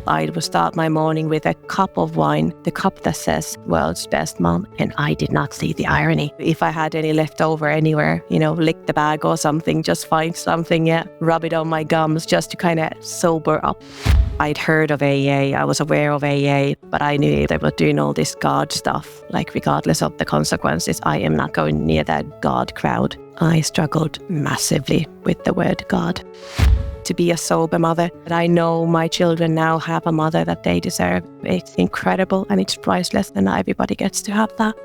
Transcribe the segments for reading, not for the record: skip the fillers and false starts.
I would start my morning with a cup of wine, the cup that says world's best mom, and I did not see the irony. If I had any left over anywhere, lick the bag or something, just find something, rub it on my gums just to kind of sober up. I'd heard of AA, I was aware of AA, but I knew they were doing all this God stuff, like regardless of the consequences, I am not going near that God crowd. I struggled massively with the word God. To be a sober mother, and I know my children now have a mother that they deserve. It's incredible and it's priceless, and not everybody gets to have that.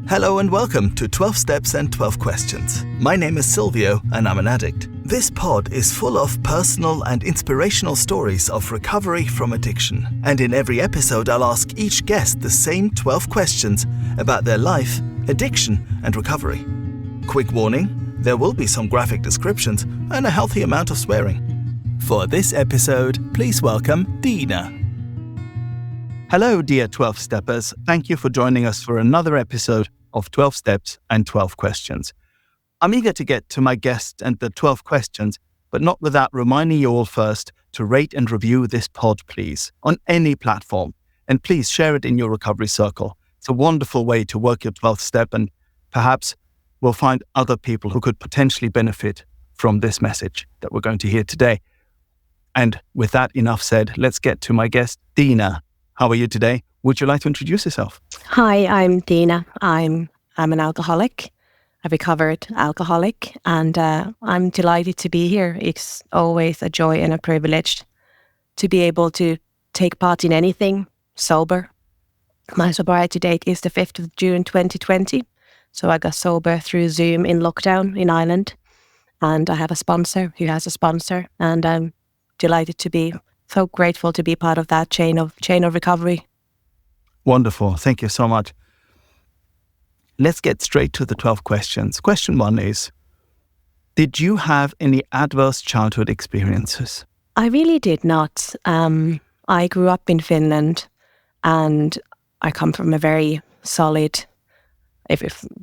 Hello and welcome to 12 Steps and 12 Questions. My name is Silvio and I'm an addict. This pod is full of personal and inspirational stories of recovery from addiction. And in every episode I'll ask each guest the same 12 questions about their life, addiction and recovery. Quick warning, there will be some graphic descriptions and a healthy amount of swearing. For this episode, please welcome Tiina. Hello, dear 12 Steppers. Thank you for joining us for another episode of 12 Steps and 12 Questions. I'm eager to get to my guest and the 12 questions, but not without reminding you all first to rate and review this pod, please, on any platform. And please share it in your recovery circle. It's a wonderful way to work your 12th step, and perhaps we'll find other people who could potentially benefit from this message that we're going to hear today. And with that enough said, let's get to my guest, Tiina. How are you today? Would you like to introduce yourself? Hi, I'm Tiina. I'm an alcoholic, a recovered alcoholic, and I'm delighted to be here. It's always a joy and a privilege to be able to take part in anything sober. My sobriety date is the 5th of June 2020. So I got sober through Zoom in lockdown in Ireland, and I have a sponsor who has a sponsor, and I'm delighted to be so grateful to be part of that chain of recovery. Wonderful. Thank you so much. Let's get straight to the 12 questions. Question 1 is, did you have any adverse childhood experiences? I really did not. I grew up in Finland, and I come from a very solid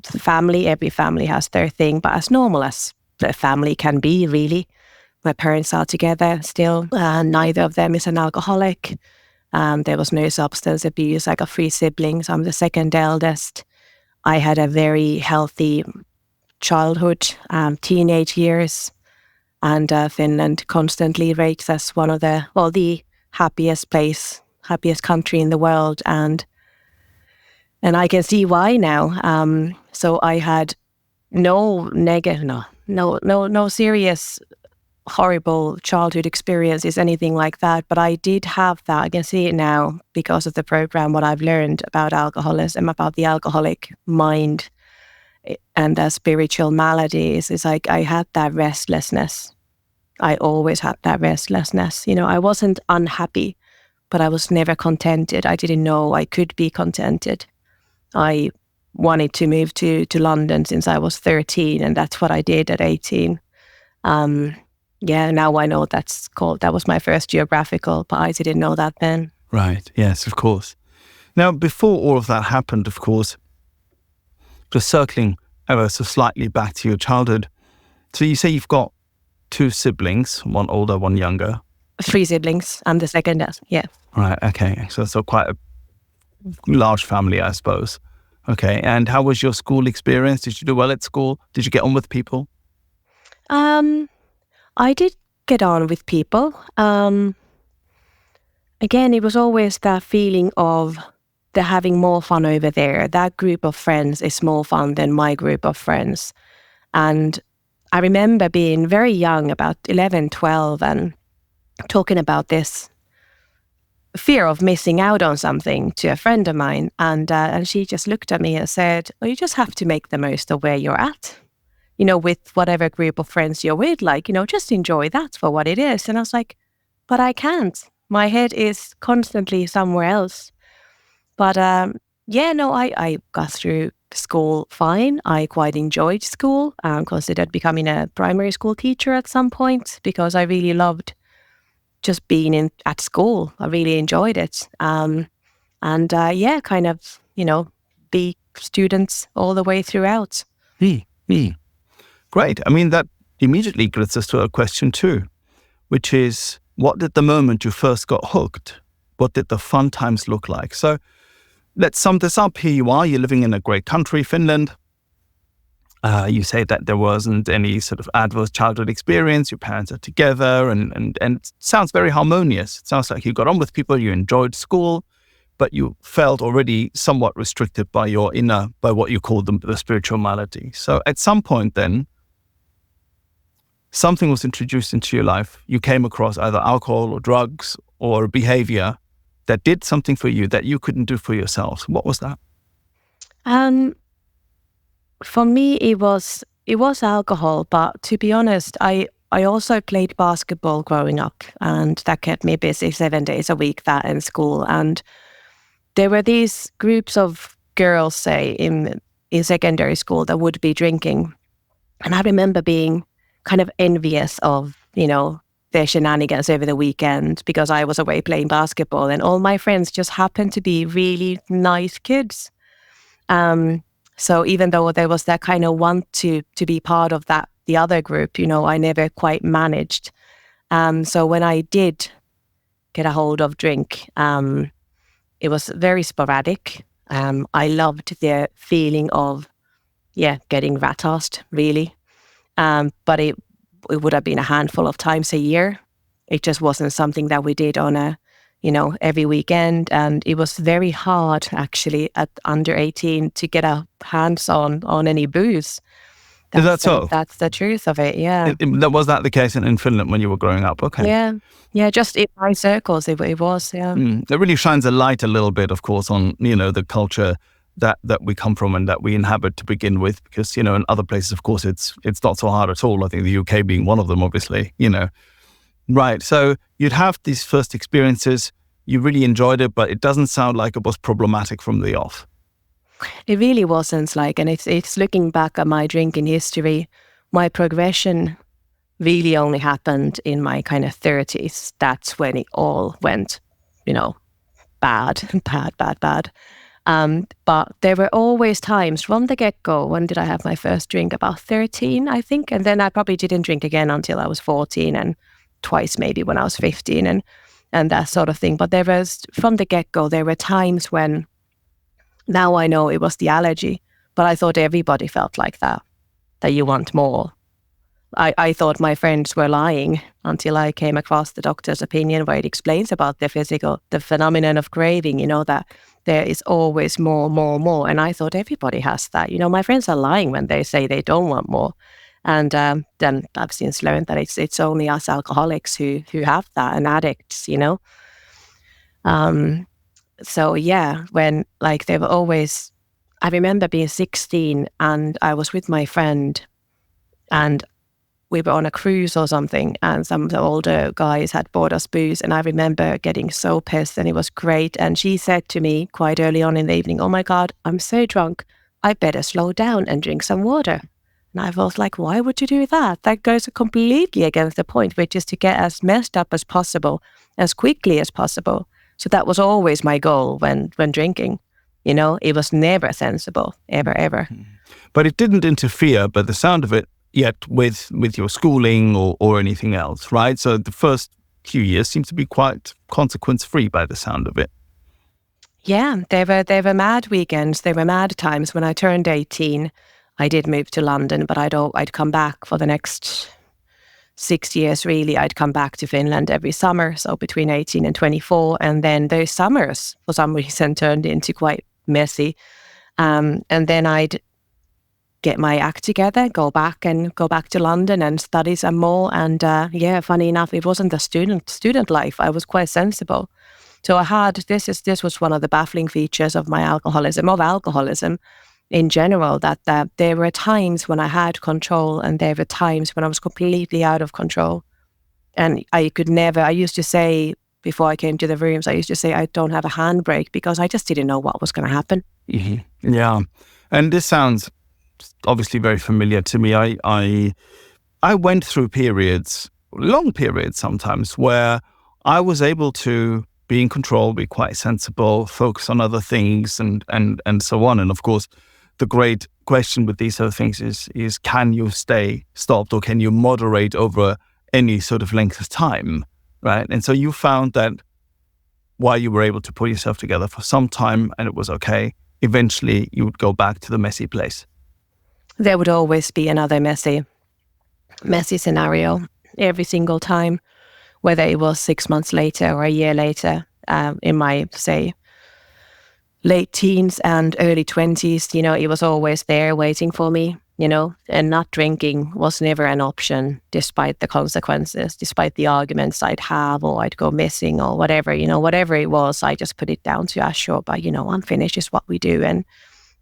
family. Every family has their thing, but as normal as the family can be, really. My parents are together still. Neither of them is an alcoholic. There was no substance abuse. I got 3 siblings. I'm the second eldest. I had a very healthy childhood, teenage years, and Finland constantly rates as one of the happiest country in the world, and I can see why now. So I had no serious, horrible childhood experiences, anything like that. But I did have that. I can see it now because of the program, what I've learned about alcoholism, about the alcoholic mind and the spiritual maladies. It's like I had that restlessness. I always had that restlessness. I wasn't unhappy, but I was never contented. I didn't know I could be contented. I wanted to move to London since I was 13, and that's what I did at 18. Now I know that was my first geographical, but I didn't know that then. Right, yes, of course. Now, before all of that happened, of course, just circling ever so slightly back to your childhood. So you say you've got 2 siblings, one older, one younger. 3 siblings. I'm the second, yeah. Right, okay. So quite a large family, I suppose. Okay, and how was your school experience? Did you do well at school? Did you get on with people? I did get on with people. Again, it was always that feeling of the having more fun over there. That group of friends is more fun than my group of friends. And I remember being very young, about 11, 12, and talking about this fear of missing out on something to a friend of mine. And she just looked at me and said, well, you just have to make the most of where you're at. With whatever group of friends you're with, just enjoy that for what it is. And I was like, but I can't. My head is constantly somewhere else. But I got through school fine. I quite enjoyed school. I considered becoming a primary school teacher at some point because I really loved just being at school. I really enjoyed it. Be students all the way throughout. Great. I mean, that immediately gets us to a question 2. which is, what did the moment you first got hooked? What did the fun times look like? So let's sum this up. Here you are, you're living in a great country, Finland. You say that there wasn't any sort of adverse childhood experience. Your parents are together, and it sounds very harmonious. It sounds like you got on with people, you enjoyed school, but you felt already somewhat restricted by your inner, by what you call the spiritual malady. So at some point then, something was introduced into your life. You came across either alcohol or drugs or behavior that did something for you that you couldn't do for yourselves. What was that? For me, it was alcohol, but to be honest, I also played basketball growing up, and that kept me busy 7 days a week, that in school. And there were these groups of girls, say, in secondary school that would be drinking. And I remember being kind of envious of, their shenanigans over the weekend because I was away playing basketball, and all my friends just happened to be really nice kids. So even though there was that kind of want to be part of that, the other group, I never quite managed. So when I did get a hold of drink, it was very sporadic. I loved the feeling of, getting rat-assed, really. But it would have been a handful of times a year. It just wasn't something that we did on every weekend. And it was very hard, actually, at under 18 to get a hands on any booze. Is that so? That's the truth of it, yeah. Was that the case in Finland when you were growing up? Okay. Yeah, just in my circles, it was, yeah. It really shines a light a little bit, of course, on, the culture that we come from and that we inhabit to begin with, because, in other places, of course, it's not so hard at all. I think the UK being one of them, obviously, Right, so you'd have these first experiences, you really enjoyed it, but it doesn't sound like it was problematic from the off. It really wasn't, and it's looking back at my drinking history, my progression really only happened in my kind of 30s. That's when it all went, bad. But there were always times from the get-go. When did I have my first drink? About 13, I think. And then I probably didn't drink again until I was 14, and twice maybe when I was 15 and that sort of thing. But there was, from the get-go, there were times when, now I know it was the allergy, but I thought everybody felt like that you want more. I thought my friends were lying until I came across the doctor's opinion where it explains about the phenomenon of craving, that there is always more. And I thought everybody has that. My friends are lying when they say they don't want more. And then I've since learned that it's only us alcoholics who have that, and addicts, So yeah, when they were always, I remember being 16 and I was with my friend and we were on a cruise or something, and some of the older guys had bought us booze, and I remember getting so pissed, and it was great. And she said to me quite early on in the evening, "Oh my God, I'm so drunk. I better slow down and drink some water." And I was like, why would you do that? That goes completely against the point, which is to get as messed up as possible, as quickly as possible. So that was always my goal when drinking. It was never sensible, ever. But it didn't interfere, by the sound of it, yet with your schooling or anything else, right? So the first few years seems to be quite consequence-free by the sound of it. Yeah, they were mad weekends. They were mad times. When I turned 18, I did move to London, but I'd come back for the next 6 years, really. I'd come back to Finland every summer, so between 18 and 24. And then those summers, for some reason, turned into quite messy. And then I'd get my act together, go back to London and study some more. And funny enough, it wasn't the student life. I was quite sensible. So I had, this was one of the baffling features of my alcoholism in general, that there were times when I had control and there were times when I was completely out of control. And I used to say, before I came to the rooms, I used to say I don't have a handbrake because I just didn't know what was going to happen. Mm-hmm. Yeah. And this sounds obviously very familiar to me. I went through periods, long periods sometimes, where I was able to be in control, be quite sensible, focus on other things and so on. And of course, the great question with these other things is can you stay stopped, or can you moderate over any sort of length of time, right? And so you found that while you were able to pull yourself together for some time and it was okay, eventually you would go back to the messy place. There would always be another messy scenario every single time, whether it was 6 months later or a year later, in my, say, late teens and early 20s, it was always there waiting for me, and not drinking was never an option, despite the consequences, despite the arguments I'd have, or I'd go missing or whatever, whatever it was, I just put it down to, sure, but, I'm Finnish is what we do.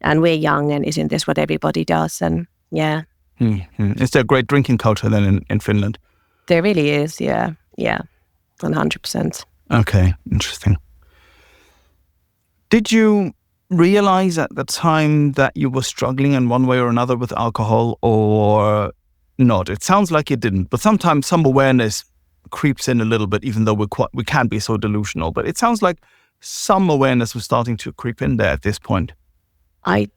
And we're young, and isn't this what everybody does? And yeah. Mm-hmm. Is there a great drinking culture then in Finland? There really is, yeah, 100%. Okay, interesting. Did you realize at the time that you were struggling in one way or another with alcohol, or not? It sounds like you didn't, but sometimes some awareness creeps in a little bit, even though we can be so delusional. But it sounds like some awareness was starting to creep in there at this point. I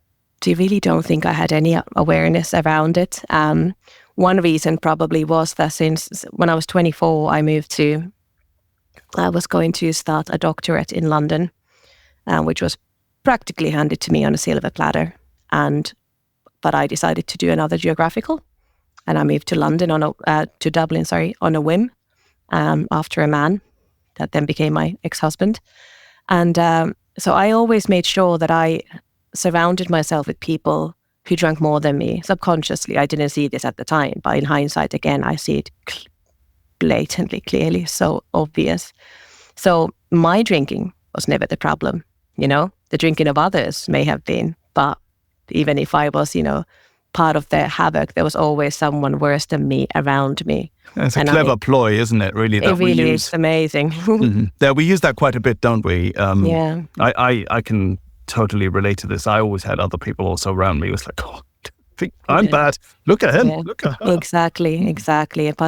really don't think I had any awareness around it. One reason probably was that since when I was 24, I was going to start a doctorate in London, which was practically handed to me on a silver platter. But I decided to do another geographical, and I moved to Dublin, on a whim, after a man that then became my ex-husband. And so I always made sure that I surrounded myself with people who drank more than me. Subconsciously, I didn't see this at the time, but in hindsight, again, I see it blatantly, clearly, so obvious. So my drinking was never the problem, The drinking of others may have been, but even if I was, part of the havoc, there was always someone worse than me around me. It's a clever ploy, isn't it, really? It really is amazing. Mm-hmm. Yeah, we use that quite a bit, don't we? Yeah. I can totally relate to this. I always had other people also around me. It was like, I'm bad. Look at him. Yeah. Look at her. Exactly. And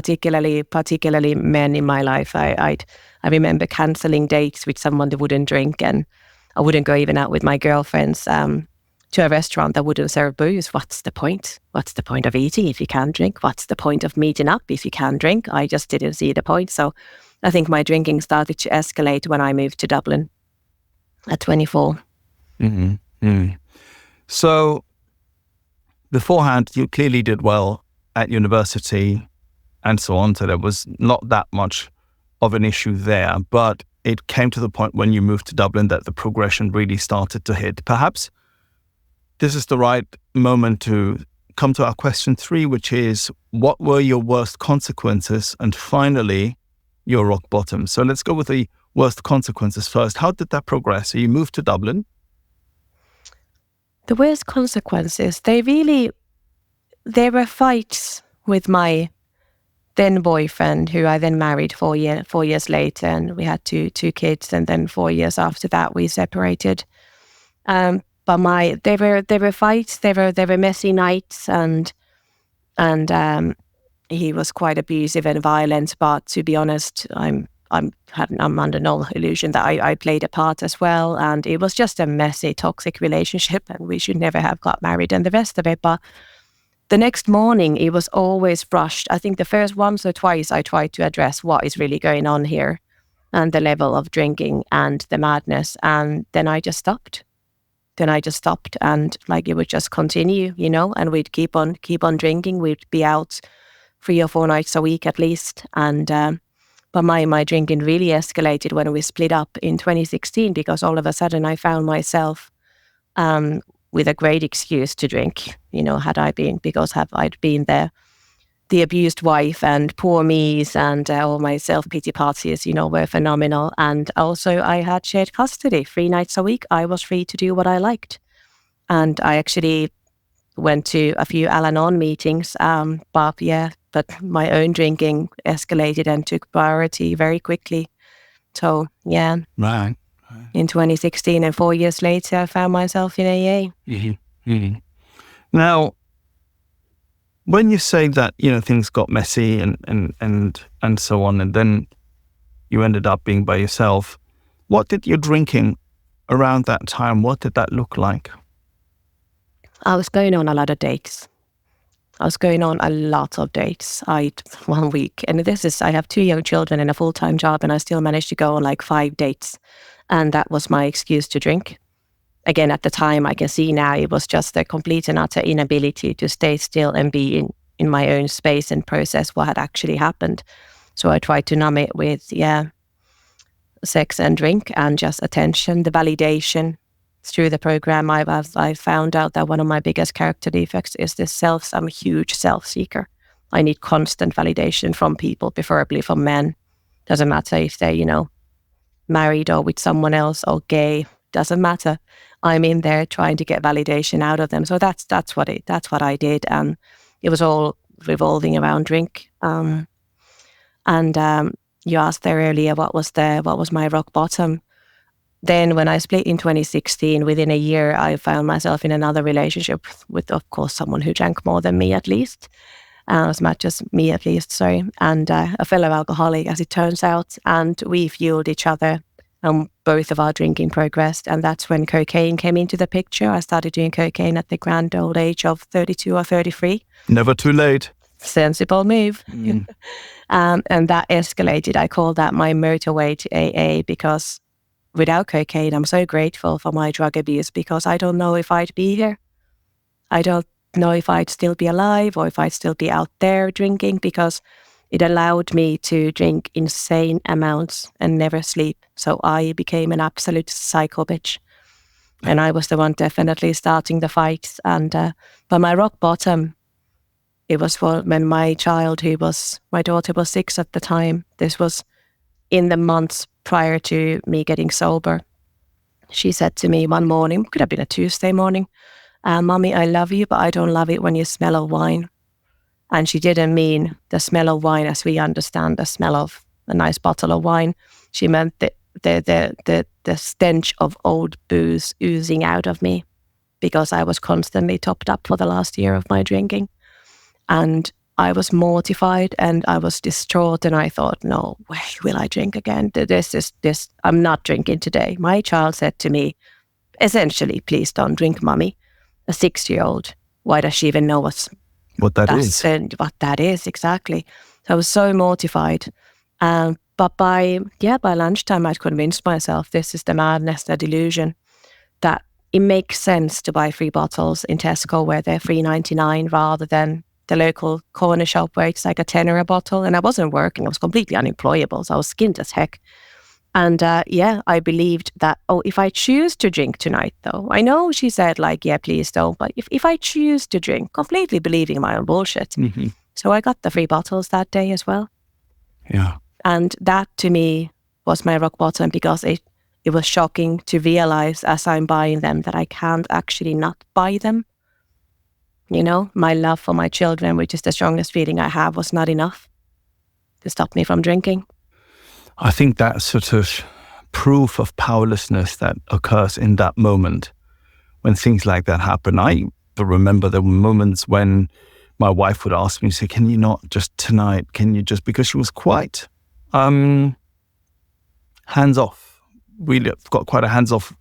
particularly men in my life. I remember cancelling dates with someone that wouldn't drink, and I wouldn't go even out with my girlfriends to a restaurant that wouldn't serve booze. What's the point? What's the point of eating if you can't drink? What's the point of meeting up if you can't drink? I just didn't see the point. So I think my drinking started to escalate when I moved to Dublin at 24. Mm-hmm. Mm. So beforehand, you clearly did well at university and so on. So there was not that much of an issue there. But it came to the point when you moved to Dublin that the progression really started to hit. Perhaps this is the right moment to come to our question 3, which is, what were your worst consequences? And finally, your rock bottom. So let's go with the worst consequences first. How did that progress? So you moved to Dublin. The worst consequences, there were fights with my then boyfriend, who I then married 4 years later, and we had two kids, and then 4 years after that we separated. But there were fights, there were messy nights, and he was quite abusive and violent. But to be honest, I'm under no illusion that I played a part as well, and it was just a messy, toxic relationship, and we should never have got married and the rest of it. But the next morning, it was always rushed. I think the first once or twice I tried to address what is really going on here, and the level of drinking and the madness, and then I just stopped. And it would just continue, and we'd keep on drinking. We'd be out 3 or 4 nights a week at least, and but my drinking really escalated when we split up in 2016, because all of a sudden I found myself with a great excuse to drink. I'd been the abused wife, and poor me's, and all my self-pity parties, were phenomenal. And also I had shared custody 3 nights a week. I was free to do what I liked. And I actually went to a few Al-Anon meetings, but my own drinking escalated and took priority very quickly. So, yeah. Right. In 2016, and 4 years later, I found myself in AA. Mm-hmm. Mm-hmm. Now, when you say that, things got messy and so on, and then you ended up being by yourself, what did your drinking around that time, what did that look like? I was going on a lot of dates. I was going on a lot of dates. One week, and I have 2 young children and a full-time job, and I still managed to go on like 5 dates. And that was my excuse to drink. Again, at the time, I can see now it was just a complete and utter inability to stay still and be in my own space and process what had actually happened. So I tried to numb it with, sex and drink and just attention, the validation. Through the program, I found out that one of my biggest character defects is I'm a huge self-seeker. I need constant validation from people, preferably from men. Doesn't matter if they're, married or with someone else or gay. Doesn't matter. I'm in there trying to get validation out of them. So that's what I did. It was all revolving around drink. You asked there earlier what was my rock bottom. Then when I split in 2016, within a year, I found myself in another relationship with, of course, someone who drank more than me at least. As much as me at least, sorry. And a fellow alcoholic, as it turns out. And we fueled each other. And both of our drinking progressed. And that's when cocaine came into the picture. I started doing cocaine at the grand old age of 32 or 33. Never too late. Sensible move. And that escalated. I call that my motorway to AA, because without cocaine, I'm so grateful for my drug abuse, because I don't know if I'd be here. I don't know if I'd still be alive or if I'd still be out there drinking, because it allowed me to drink insane amounts and never sleep. So I became an absolute psycho bitch. And I was the one definitely starting the fights. But my rock bottom, it was when my daughter was 6 at the time. This was in the months prior to me getting sober. She said to me one morning, could have been a Tuesday morning, "Mommy, I love you, but I don't love it when you smell of wine." And she didn't mean the smell of wine as we understand the smell of a nice bottle of wine. She meant the stench of old booze oozing out of me, because I was constantly topped up for the last year of my drinking. And I was mortified and I was distraught, and I thought, no way will I drink again. I'm not drinking today. My child said to me, essentially, "Please don't drink, Mommy." A 6-year-old. Why does she even know what that is, exactly. So I was so mortified. But by lunchtime, I'd convinced myself this is the madness, the delusion, that it makes sense to buy 3 bottles in Tesco where they're $3.99 rather than the local corner shop where it's like a tenner a bottle. And I wasn't working. I was completely unemployable. So I was skint as heck. And I believed that, if I choose to drink tonight, though, I know she said please don't, but if I choose to drink, completely believing my own bullshit. Mm-hmm. So I got the 3 bottles that day as well. Yeah. And that to me was my rock bottom, because it was shocking to realize as I'm buying them that I can't actually not buy them. My love for my children, which is the strongest feeling I have, was not enough to stop me from drinking. I think that sort of proof of powerlessness that occurs in that moment when things like that happen. I remember there were moments when my wife would ask me, say, "Can you not just tonight? Can you just," because she was quite hands-off. Really got quite a hands-off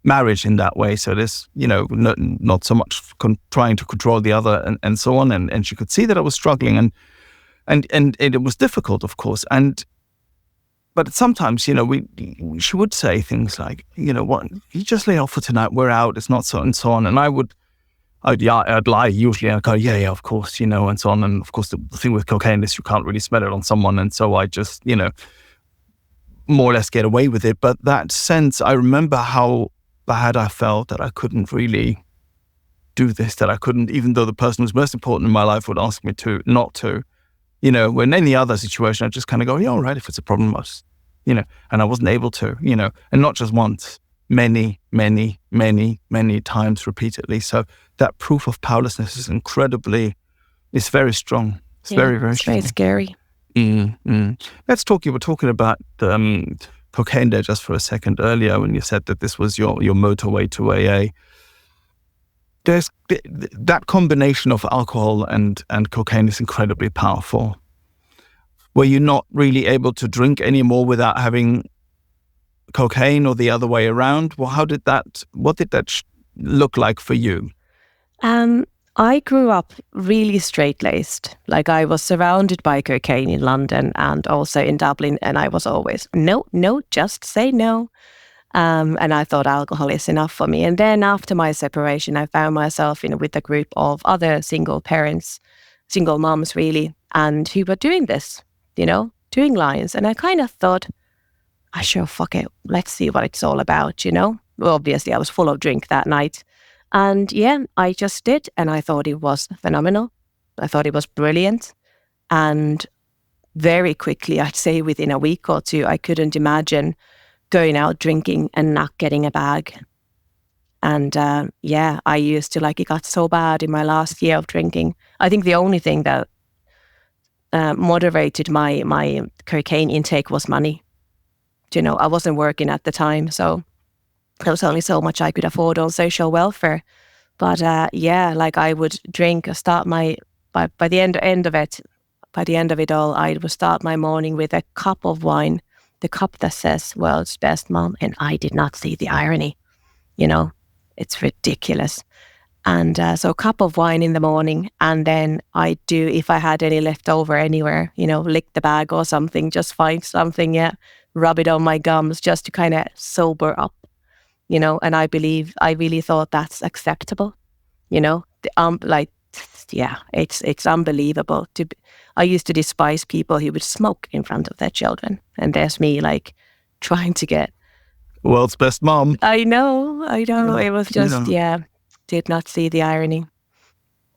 marriage in that way. So there's, not so much trying to control the other and so on. And she could see that I was struggling and it was difficult, of course. But sometimes, she would say things like, "What, you just lay off for tonight, we're out, it's not so," and so on. And I'd lie usually, and I'd go, yeah, of course, and so on. And of course, the thing with cocaine is you can't really smell it on someone. And so I just, more or less get away with it. But that sense, I remember how bad I felt that I couldn't really do this, that I couldn't, even though the person who's most important in my life would ask me to, not to. When any other situation, I just kind of go, yeah, all right, if it's a problem, and I wasn't able to, and not just once, many, many, many, many times repeatedly. So that proof of powerlessness is it's very strong. It's very, very strong. It's very scary. Let's talk, you were talking about cocaine there just for a second earlier when you said that this was your motorway to AA. There's that combination of alcohol and cocaine is incredibly powerful. Were you not really able to drink anymore without having cocaine, or the other way around? Well, what did that look like for you? I grew up really straight-laced. Like I was surrounded by cocaine in London and also in Dublin, and I was always, no, no, just say no. And I thought alcohol is enough for me. And then after my separation, I found myself with a group of other single parents, single moms really, and who were doing this, doing lines. And I kind of thought, sure, fuck it. Let's see what it's all about. Well, obviously, I was full of drink that night. And yeah, I just did. And I thought it was phenomenal. I thought it was brilliant. And very quickly, I'd say within a week or two, I couldn't imagine going out drinking and not getting a bag. And I used to, it got so bad in my last year of drinking. I think the only thing that moderated my cocaine intake was money. I wasn't working at the time, so there was only so much I could afford on social welfare. But I would drink, start by the end of it all, I would start my morning with a cup of wine, the cup that says world's best mom, and I did not see the irony. It's ridiculous. And so a cup of wine in the morning, and then I do, if I had any left over anywhere, lick the bag or something, just find something, rub it on my gums just to kind of sober up, and I really thought that's acceptable, it's unbelievable. I used to despise people who would smoke in front of their children, and there's me trying to get world's best mom. I know. It was just, did not see the irony.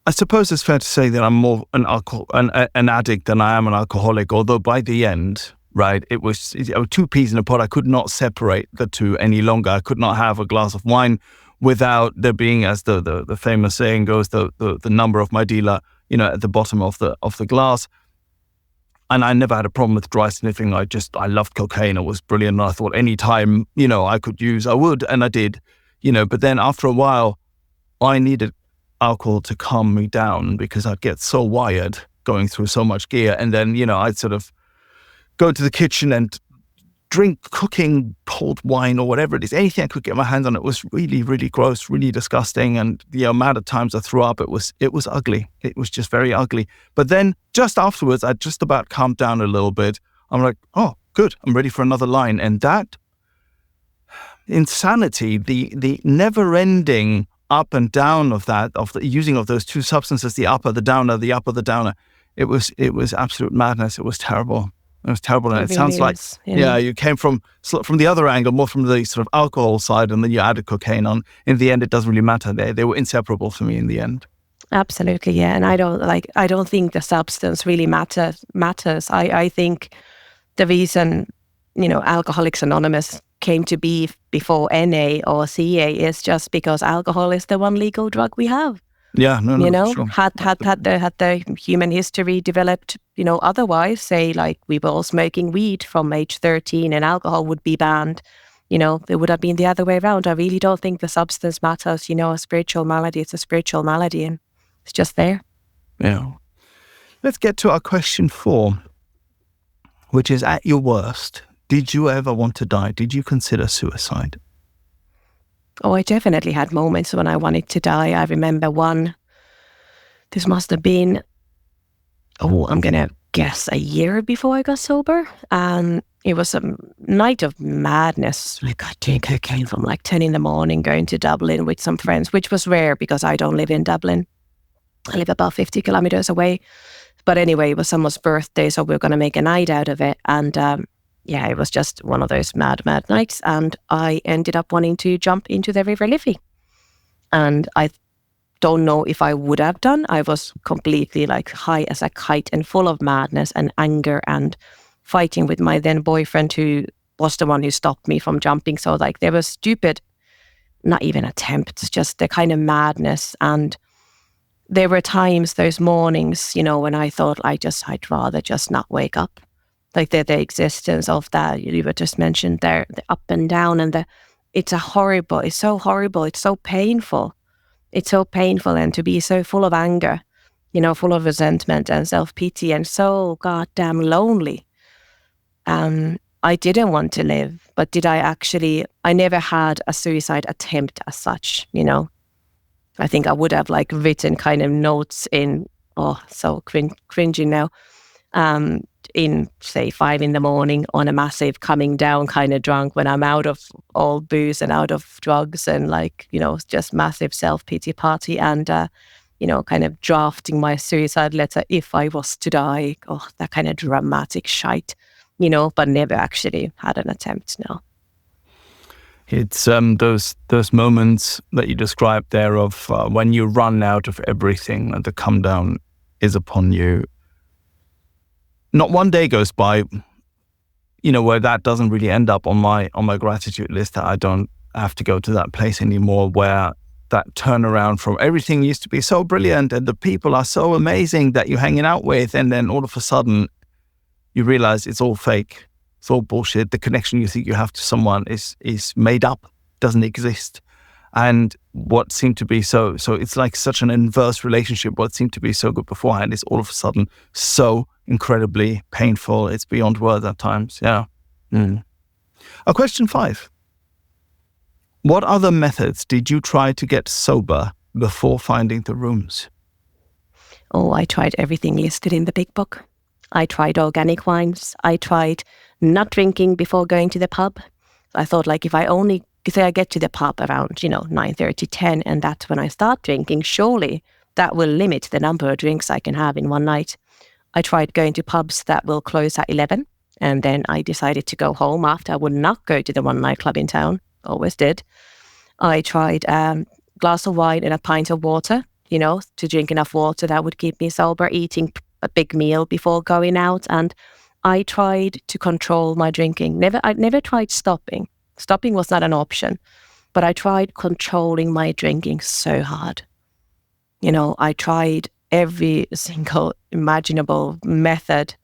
I suppose it's fair to say that I'm more an addict than I am an alcoholic, although by the end, right, it was two peas in a pod. I could not separate the two any longer. I could not have a glass of wine without there being, as the famous saying goes, the number of my dealer, at the bottom of the glass. And I never had a problem with dry sniffing. I loved cocaine. It was brilliant. And I thought any time, I could use, I would, and I did, but then after a while, I needed alcohol to calm me down because I'd get so wired going through so much gear. And then, I'd sort of go to the kitchen and drink cooking cold wine or whatever it is, anything I could get my hands on. It was really, really gross, really disgusting. And the amount of times I threw up, it was ugly. It was just very ugly. But then just afterwards, I just about calmed down a little bit. I'm like, oh, good. I'm ready for another line. And that insanity, the never-ending up and down of the using of those two substances, the upper, the downer, the upper, the downer, it was absolute madness. It was terrible. It was terrible. And it sounds like, you came from the other angle, more from the sort of alcohol side, and then you added cocaine on. In the end, it doesn't really matter. They were inseparable for me in the end. Absolutely, yeah. And I don't think the substance really matters. I think the reason, Alcoholics Anonymous came to be before NA or CA is just because alcohol is the one legal drug we have. Yeah, no, sure. Had the human history developed, otherwise, say we were all smoking weed from age 13 and alcohol would be banned, it would have been the other way around. I really don't think the substance matters. A spiritual malady, it's a spiritual malady and it's just there. Yeah. Let's get to our question 4, which is, at your worst, did you ever want to die? Did you consider suicide? Oh, I definitely had moments when I wanted to die. I remember one, this must have been, I'm going to guess a year before I got sober. It was a night of madness. I drank cocaine from 10 in the morning, going to Dublin with some friends, which was rare because I don't live in Dublin. I live about 50 kilometers away. But anyway, it was someone's birthday, so we were going to make a night out of it. And it was just one of those mad nights. And I ended up wanting to jump into the River Liffey. And I don't know if I would have done. I was completely high as a kite and full of madness and anger and fighting with my then boyfriend, who was the one who stopped me from jumping. So there was stupid, not even attempts, just the kind of madness. And there were times, those mornings, when I thought I'd rather just not wake up. The existence of that, you were just mentioned there, the up and down, and it's so horrible, it's so painful. It's so painful, and to be so full of anger, full of resentment and self-pity and so goddamn lonely. I didn't want to live, but I never had a suicide attempt as such, I think I would have like written kind of notes in, so cringy now, in say 5 a.m. on a massive coming down kind of drunk when I'm out of all booze and out of drugs and like, just massive self-pity party and, kind of drafting my suicide letter if I was to die. Oh, that kind of dramatic shite, but never actually had an attempt, no. It's those moments that you described there of when you run out of everything and the come down is upon you. Not one day goes by, where that doesn't really end up on my gratitude list, that I don't have to go to that place anymore, where that turnaround from everything used to be so brilliant and the people are so amazing that you're hanging out with, and then all of a sudden you realize it's all fake. It's all bullshit. The connection you think you have to someone is made up, doesn't exist. And what seemed to be so it's like such an inverse relationship. What seemed to be so good beforehand is all of a sudden so incredibly painful. It's beyond words at times. Yeah. Question 5. What other methods did you try to get sober before finding the rooms? Oh, I tried everything listed in the big book. I tried organic wines. I tried not drinking before going to the pub. I thought, like, if I only say I get to the pub around, 9:30, 10, and that's when I start drinking, surely that will limit the number of drinks I can have in one night. I tried going to pubs that will close at 11, and then I decided to go home after. I would not go to the one nightclub in town. Always did. I tried a glass of wine and a pint of water, to drink enough water that would keep me sober, eating a big meal before going out. And I tried to control my drinking. I never tried stopping. Stopping was not an option, but I tried controlling my drinking so hard. I tried every single imaginable method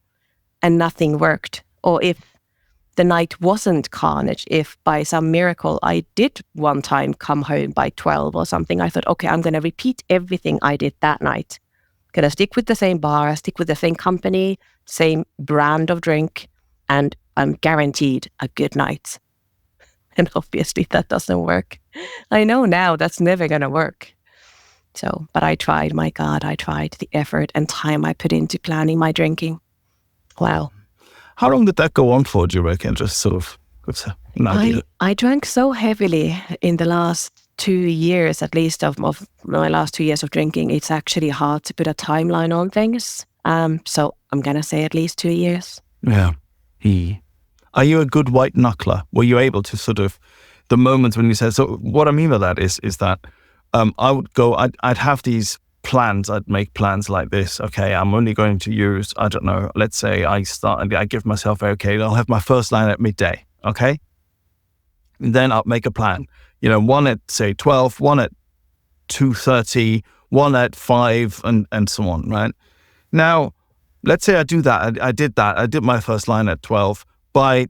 and nothing worked. Or if the night wasn't carnage, if by some miracle I did one time come home by 12 or something, I thought, okay, I'm going to repeat everything I did that night. Going to stick with the same bar, stick with the same company, same brand of drink, and I'm guaranteed a good night. And obviously that doesn't work. I know now that's never going to work. So, but I tried, my God, I tried the effort and time I put into planning my drinking. Wow. How long did that go on for, do you reckon? Just sort of an idea. I drank so heavily in the last 2 years, at least of my last 2 years of drinking. It's actually hard to put a timeline on things. So I'm going to say at least 2 years. Yeah. Are you a good white knuckler? Were you able to sort of, the moments when you said, so what I mean by that is that I would go, I'd have these plans. I'd make plans like this. Okay, I'm only going to use, I don't know, let's say I give myself, okay, I'll have my first line at midday. Okay. And then I'll make a plan, one at say 12, one at 2:30, one at 5 and so on. Right. Now, let's say I do that. I did that. I did my first line at 12. By,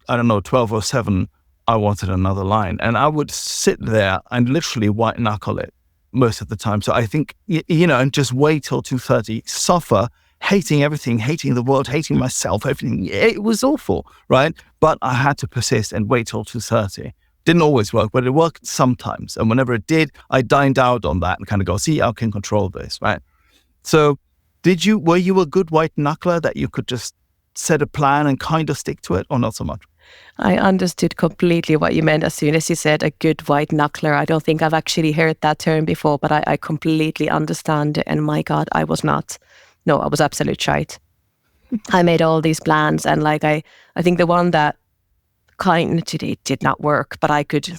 12:07, I wanted another line. And I would sit there and literally white knuckle it most of the time. So I think, and just wait till 2:30, suffer, hating everything, hating the world, hating myself, everything. It was awful, right? But I had to persist and wait till 2:30. Didn't always work, but it worked sometimes. And whenever it did, I dined out on that and kind of go, see, I can control this, right? So were you a good white knuckler that you could just set a plan and kind of stick to it, or not so much? I understood completely what you meant as soon as you said a good white knuckler. I don't think I've actually heard that term before, but I completely understand it. And my God, I was not. No, I was absolute shite. I made all these plans, and like I think the one that kind of did not work, but I could,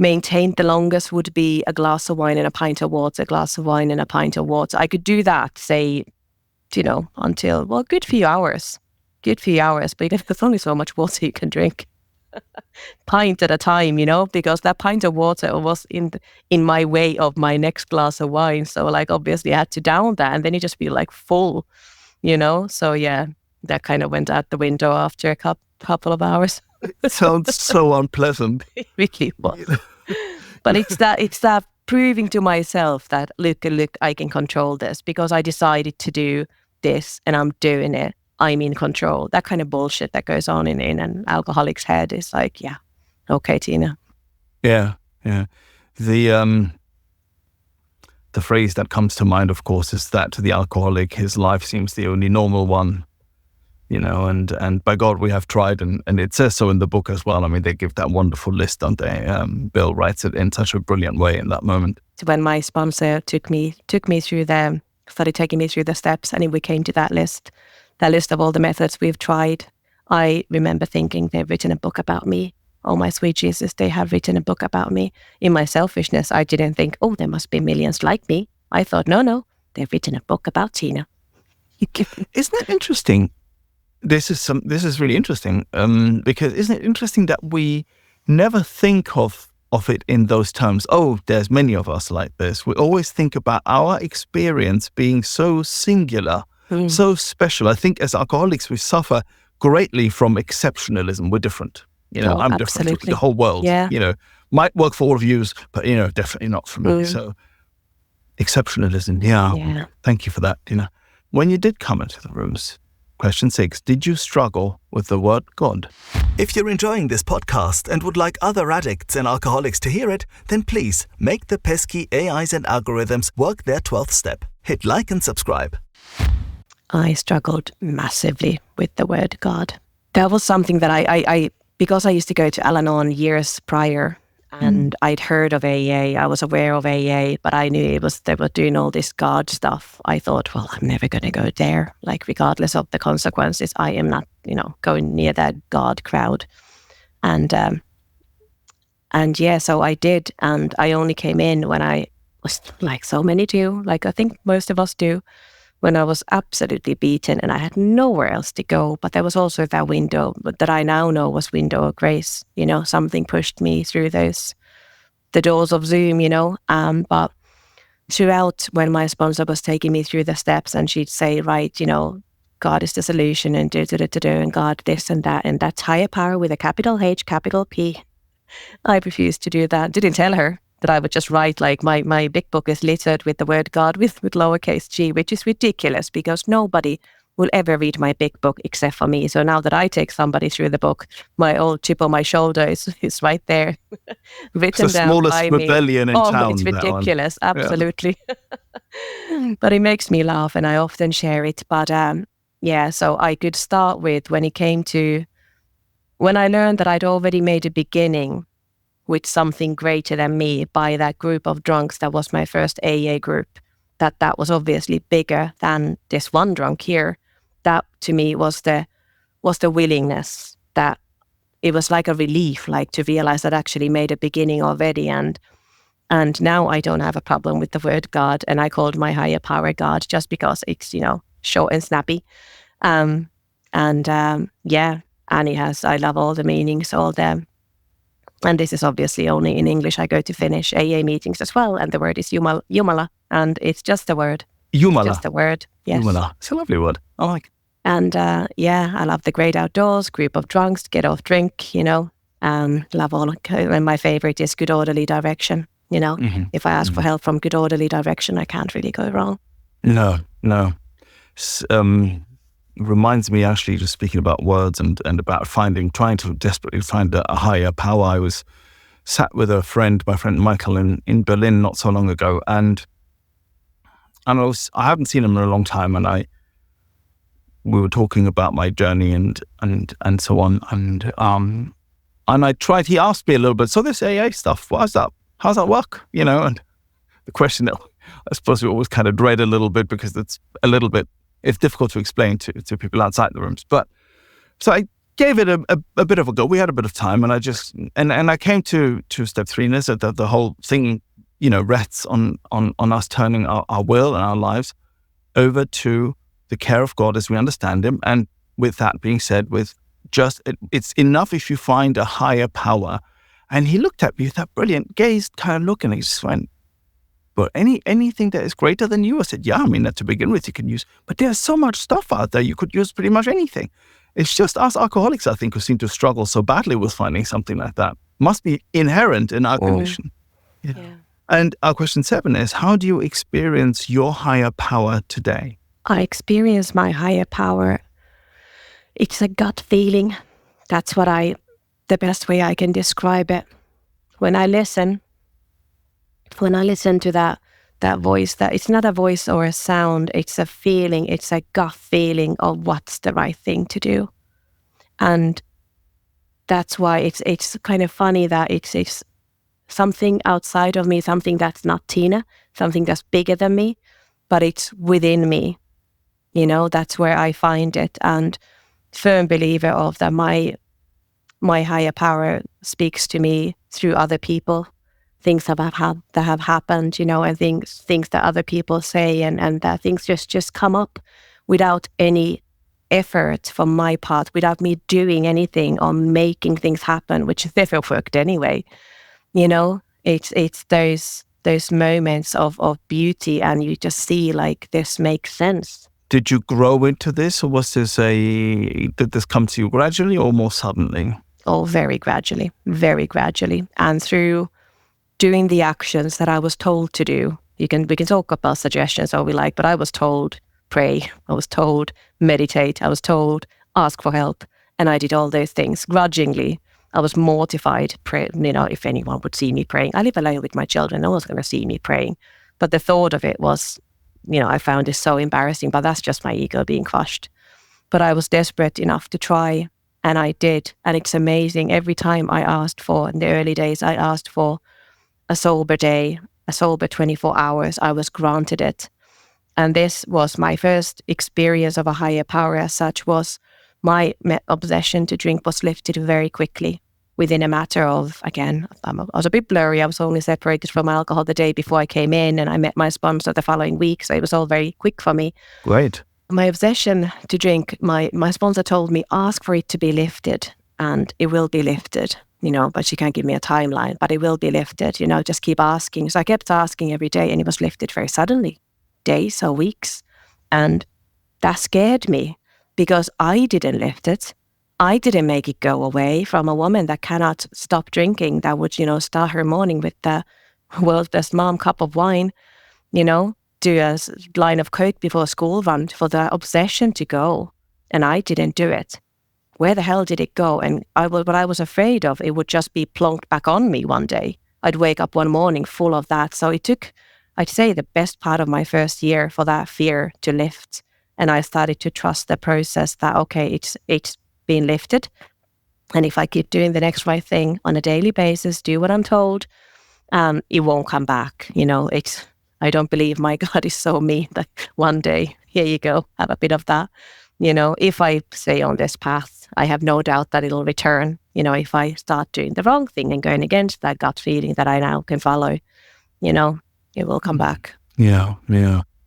maintain the longest would be a glass of wine and a pint of water, a glass of wine and a pint of water. I could do that, say, until, well, good few hours, but there's only so much water you can drink. Pint at a time, because that pint of water was in my way of my next glass of wine. So like, obviously I had to down that, and then you just feel like full, So yeah, that kind of went out the window after a couple of hours. It sounds so unpleasant. It really was. But it's that proving to myself that, look, I can control this because I decided to do this and I'm doing it. I'm in control. That kind of bullshit that goes on in an alcoholic's head is like, yeah, okay, Tiina. Yeah. The the phrase that comes to mind, of course, is that to the alcoholic, his life seems the only normal one, and by God, we have tried, and it says so in the book as well. I mean, they give that wonderful list, don't they? Bill writes it in such a brilliant way in that moment. When my sponsor started taking me through the steps, and we came to that list of all the methods we've tried, I remember thinking they've written a book about me. Oh, my sweet Jesus, they have written a book about me. In my selfishness, I didn't think, oh, there must be millions like me. I thought, no, they've written a book about Tiina. Isn't that interesting? This is really interesting, because isn't it interesting that we never think of it in those terms? Oh, there's many of us like this. We always think about our experience being so singular, so special. I think as alcoholics, we suffer greatly from exceptionalism. We're different. I'm absolutely. different. The whole world, might work for all of you, but definitely not for me. So exceptionalism. Yeah. Thank you for that, Tiina. When you did come into the rooms, question 6, did you struggle with the word God? If you're enjoying this podcast and would like other addicts and alcoholics to hear it, then please make the pesky AIs and algorithms work their 12th step. Hit like and subscribe. I struggled massively with the word God. That was something that I because I used to go to Al-Anon years prior, and I'd heard of AA, I was aware of AA, but I knew they were doing all this God stuff. I thought, well, I'm never going to go there. Like, regardless of the consequences, I am not, going near that God crowd. And so I did. And I only came in when I was, like so many do, like I think most of us do, when I was absolutely beaten and I had nowhere else to go. But there was also that window that I now know was window of grace. Something pushed me through the doors of Zoom, but throughout, when my sponsor was taking me through the steps, and she'd say, right, God is the solution, and and God this and that's higher power with a capital H, capital P. I refused to do that. Didn't tell her that I would just write, like, my big book is littered with the word God with lowercase g, which is ridiculous because nobody will ever read my big book except for me. So now that I take somebody through the book, my old chip on my shoulder is right there, written it's the down smallest by me. rebellion in town. It's ridiculous, absolutely. Yeah. But it makes me laugh, and I often share it. But so I could start with when I learned that I'd already made a beginning with something greater than me by that group of drunks that was my first AA group, that was obviously bigger than this one drunk here. That to me was the willingness, that it was like a relief, like to realize that I actually made a beginning already. And now I don't have a problem with the word God, and I called my higher power God just because it's, short and snappy. And it has, I love all the meanings, all them. And this is obviously only in English. I go to Finnish AA meetings as well, and the word is Jumala, and it's just a word. Jumala. Just a word, yes. Jumala. It's a lovely word. I like it. And I love the great outdoors, group of drunks, get off drink, love all. And my favorite is good orderly direction. If I ask for help from good orderly direction, I can't really go wrong. No. Reminds me, actually, just speaking about words and about trying to desperately find a higher power. I was sat with my friend Michael in Berlin not so long ago, and I haven't seen him in a long time, and we were talking about my journey and so on, and I tried. He asked me a little bit. So this AA stuff, what's that? How's that work? And the question that I suppose we always kind of dread a little bit because it's difficult to explain to people outside the rooms. But so I gave it a bit of a go. We had a bit of time, and I came to step 3, and that the whole thing, rests on us turning our will and our lives over to the care of God as we understand Him. And with that being said, it's enough if you find a higher power. And he looked at me with that brilliant gaze kind of look, and he just went, but anything that is greater than you? I said, yeah, to begin with you can use, but there's so much stuff out there, you could use pretty much anything. It's just us alcoholics, I think, who seem to struggle so badly with finding something like that. Must be inherent in our condition. Yeah. And our question 7 is, how do you experience your higher power today? I experience my higher power. It's a gut feeling. That's the best way I can describe it. When I listen to that voice, that it's not a voice or a sound, it's a feeling, it's a gut feeling of what's the right thing to do. And that's why it's kind of funny that it's something outside of me, something that's not Tiina, something that's bigger than me, but it's within me. You know, that's where I find it. And firm believer of that my higher power speaks to me through other people, things that have happened, you know, and things that other people say, and that things just come up without any effort from my part, without me doing anything or making things happen, which never worked anyway. You know, it's those moments of beauty, and you just see like this makes sense. Did you grow into this, or did this come to you gradually or more suddenly? Oh, very gradually, and through doing the actions that I was told to do. We can talk about suggestions all we like, but I was told pray, I was told meditate, I was told ask for help, and I did all those things grudgingly. I was mortified, you know, if anyone would see me praying. I live alone with my children, no one's going to see me praying. But the thought of it was, you know, I found it so embarrassing, but that's just my ego being crushed. But I was desperate enough to try, and I did. And it's amazing. Every time I asked for, in the early days, I asked for a sober day, a sober 24 hours, I was granted it. And this was my first experience of a higher power as such. Was my obsession to drink was lifted very quickly within a matter of, again, I was a bit blurry. I was only separated from alcohol the day before I came in, and I met my sponsor the following week. So it was all very quick for me. Great. My obsession to drink, my sponsor told me, ask for it to be lifted, and it will be lifted, you know, but she can't give me a timeline, but it will be lifted, you know, just keep asking. So I kept asking every day, and it was lifted very suddenly, days or weeks. And that scared me, because I didn't lift it. I didn't make it go away from a woman that cannot stop drinking, that would, you know, start her morning with the world's best mom cup of wine, you know, do a line of Coke before school run, for the obsession to go. And I didn't do it. Where the hell did it go? And what I was afraid of, it would just be plonked back on me one day. I'd wake up one morning full of that. So it took, I'd say, the best part of my first year for that fear to lift. And I started to trust the process that, okay, it's been lifted. And if I keep doing the next right thing on a daily basis, do what I'm told, it won't come back. You know, I don't believe my God is so mean that one day, here you go, have a bit of that. You know, if I stay on this path, I have no doubt that it'll return. You know, if I start doing the wrong thing and going against that gut feeling that I now can follow, you know, it will come back. Yeah.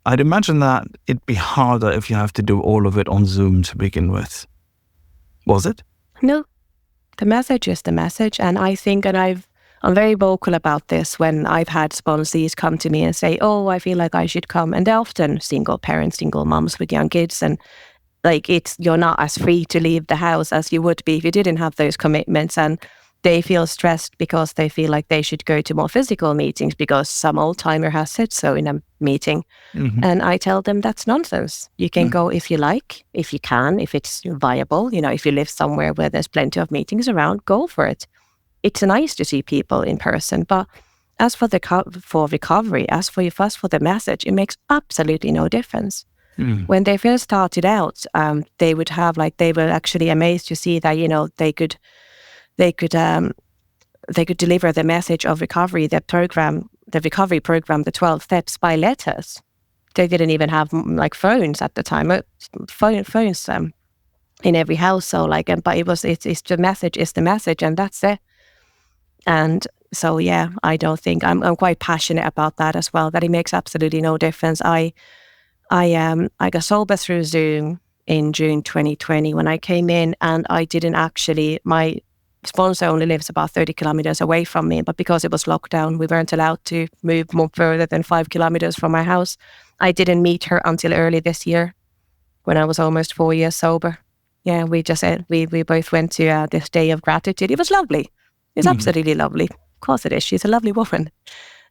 I'd imagine that it'd be harder if you have to do all of it on Zoom to begin with. Was it? No, the message is the message. And I think, and I'm very vocal about this when I've had sponsees come to me and say, oh, I feel like I should come. And they're often single parents, single moms with young kids. And like, you're not as free to leave the house as you would be if you didn't have those commitments. And they feel stressed because they feel like they should go to more physical meetings because some old timer has said so in a meeting. Mm-hmm. And I tell them that's nonsense. You can go if you like, if you can, if it's viable. You know, if you live somewhere where there's plenty of meetings around, go for it. It's nice to see people in person, but as for recovery, as for the message, it makes absolutely no difference. Mm. When they first started out, they were actually amazed to see that, you know, they could deliver the message of recovery, the recovery program, the 12 steps, by letters. They didn't even have like phones at the time. Phones in every house. So but it's the message is the message, and that's it. And so yeah, I don't think I'm quite passionate about that as well. That it makes absolutely no difference. I got sober through Zoom in June 2020 when I came in, and I didn't actually. My sponsor only lives about 30 kilometers away from me, but because it was lockdown, we weren't allowed to move more further than 5 kilometers from my house. I didn't meet her until early this year, when I was almost 4 years sober. Yeah, we both went to this day of gratitude. It was lovely. It's absolutely lovely. Of course it is. She's a lovely woman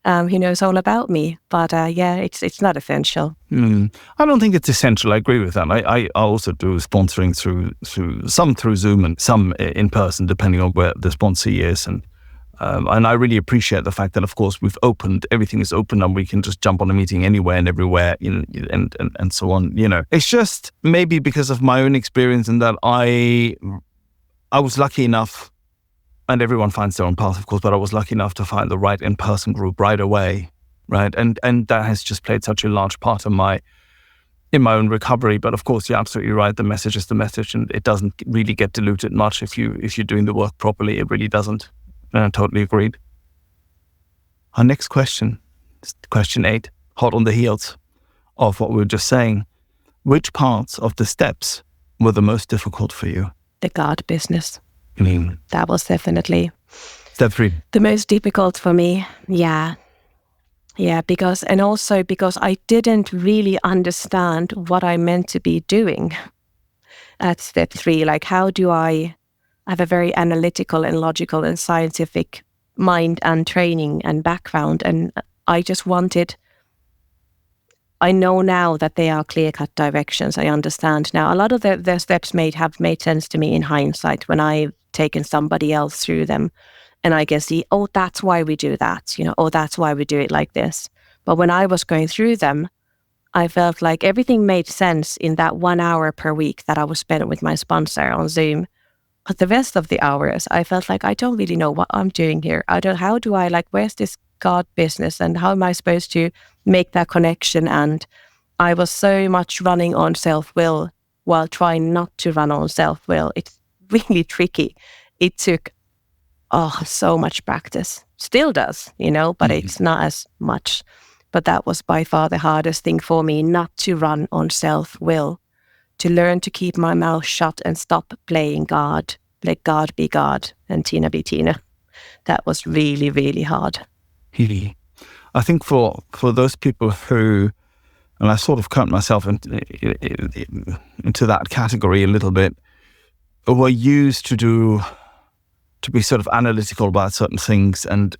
who knows all about me. But yeah, it's not essential. I don't think it's essential. I agree with that. I also do sponsoring through Zoom and some in person, depending on where the sponsee is. And And I really appreciate the fact that, of course, everything is open and we can just jump on a meeting anywhere and everywhere, and so on. It's just maybe because of my own experience and that I was lucky enough, and everyone finds their own path, of course, but I was lucky enough to find the right in-person group right away, right? And that has just played such a large part in my own recovery. But of course, you're absolutely right. The message is the message, and it doesn't really get diluted much if you're doing the work properly. It really doesn't. Totally agreed. Our next question is question 8, hot on the heels of what we were just saying. Which parts of the steps were the most difficult for you? The God business. That was definitely step 3. The most difficult for me. Yeah, because I didn't really understand what I meant to be doing at step 3. Like, how do I have a very analytical and logical and scientific mind and training and background, and I just wanted. I know now that they are clear-cut directions. I understand now. A lot of the steps have made sense to me in hindsight when I've taken somebody else through them, and I can see, oh, that's why we do that. Oh, that's why we do it like this. But when I was going through them, I felt like everything made sense in that 1 hour per week that I was spending with my sponsor on Zoom. But the rest of the hours, I felt like I don't really know what I'm doing here. Where's this God business and how am I supposed to make that connection? And I was so much running on self-will while trying not to run on self-will. It's really tricky. It took so much practice. Still does, but it's not as much. But that was by far the hardest thing for me, not to run on self-will, to learn to keep my mouth shut and stop playing God. Let God be God and Tiina be Tiina. That was really, really hard. I think for those people who, and I sort of count myself into that category a little bit, who are used to be sort of analytical about certain things and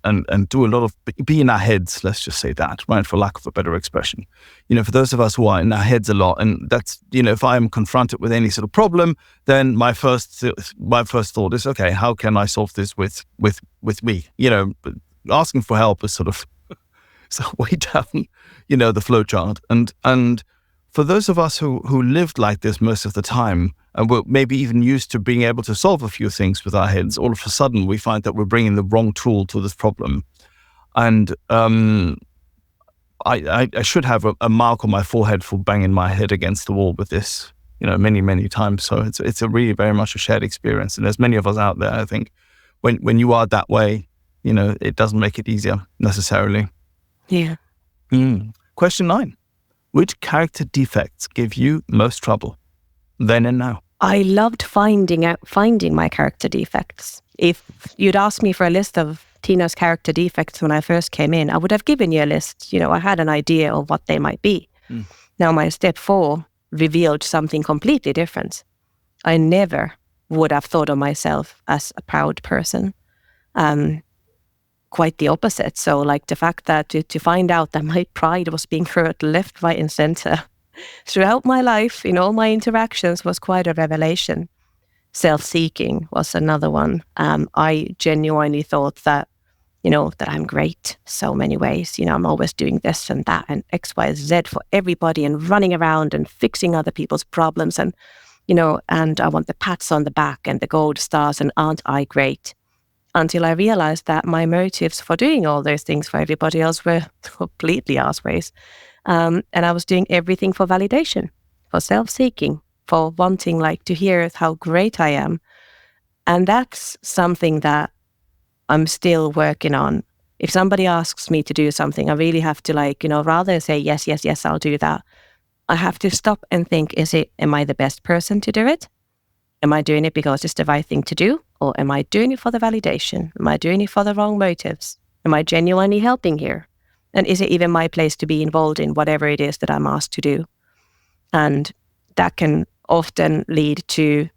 do a lot of, be in our heads, let's just say that, right, for lack of a better expression. For those of us who are in our heads a lot, and that's, if I am confronted with any sort of problem, then my first thought is, okay, how can I solve this with me? Asking for help is sort of way down, the flow chart. And for those of us who lived like this most of the time, and we're maybe even used to being able to solve a few things with our heads, all of a sudden we find that we're bringing the wrong tool to this problem. And I should have a mark on my forehead for banging my head against the wall with this, many, many times. So it's a really very much a shared experience. And there's many of us out there, I think, when you are that way, it doesn't make it easier necessarily. Yeah. Question 9. Which character defects give you most trouble then and now? I loved finding my character defects. If you'd asked me for a list of Tiina's character defects when I first came in, I would have given you a list. I had an idea of what they might be. Now my step 4 revealed something completely different. I never would have thought of myself as a proud person. Quite the opposite. So like the fact that to find out that my pride was being hurt left, right and center throughout my life in all my interactions was quite a revelation. Self-seeking was another one. I genuinely thought that, that I'm great so many ways. I'm always doing this and that and X, Y, Z for everybody and running around and fixing other people's problems and, and I want the pats on the back and the gold stars and aren't I great? Until I realized that my motives for doing all those things for everybody else were completely arseways. And I was doing everything for validation, for self-seeking, for wanting to hear how great I am. And that's something that I'm still working on. If somebody asks me to do something, I really have to rather than say, yes, I'll do that. I have to stop and think, am I the best person to do it? Am I doing it because it's the right thing to do? Or am I doing it for the validation? Am I doing it for the wrong motives? Am I genuinely helping here? And is it even my place to be involved in whatever it is that I'm asked to do? And that can often lead to,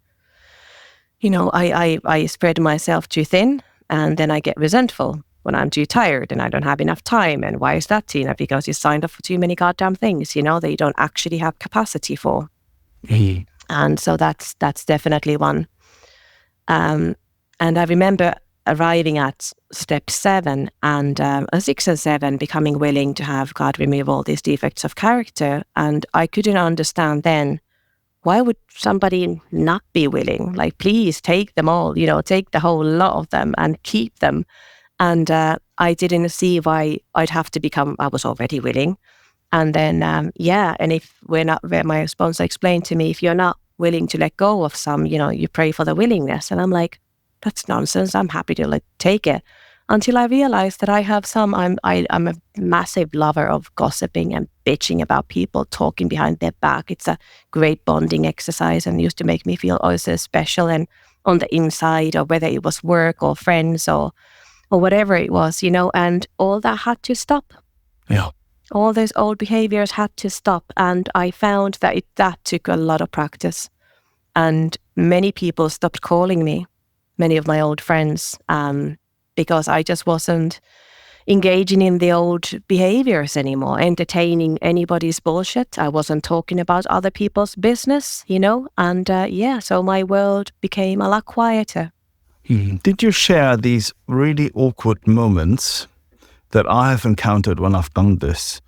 I spread myself too thin and then I get resentful when I'm too tired and I don't have enough time. And why is that, Tiina? Because you signed up for too many goddamn things, that you don't actually have capacity for. And so that's definitely one. And I remember arriving at step 7 and 6 and 7, becoming willing to have God remove all these defects of character. And I couldn't understand then, why would somebody not be willing? Like, please take them all, take the whole lot of them and keep them. And I didn't see why I'd have to I was already willing. And then, and if my sponsor explained to me, if you're not willing to let go of some, you pray for the willingness. And I'm like, that's nonsense. I'm happy to take it. Until I realized that I have some, I'm a massive lover of gossiping and bitching about people, talking behind their back. It's a great bonding exercise and used to make me feel so special and on the inside, or whether it was work or friends or whatever it was, and all that had to stop. Yeah. All those old behaviors had to stop. And I found that that took a lot of practice. And many people stopped calling me, many of my old friends, because I just wasn't engaging in the old behaviors anymore, entertaining anybody's bullshit. I wasn't talking about other people's business, and so my world became a lot quieter. Did you share these really awkward moments that I have encountered when I've done this,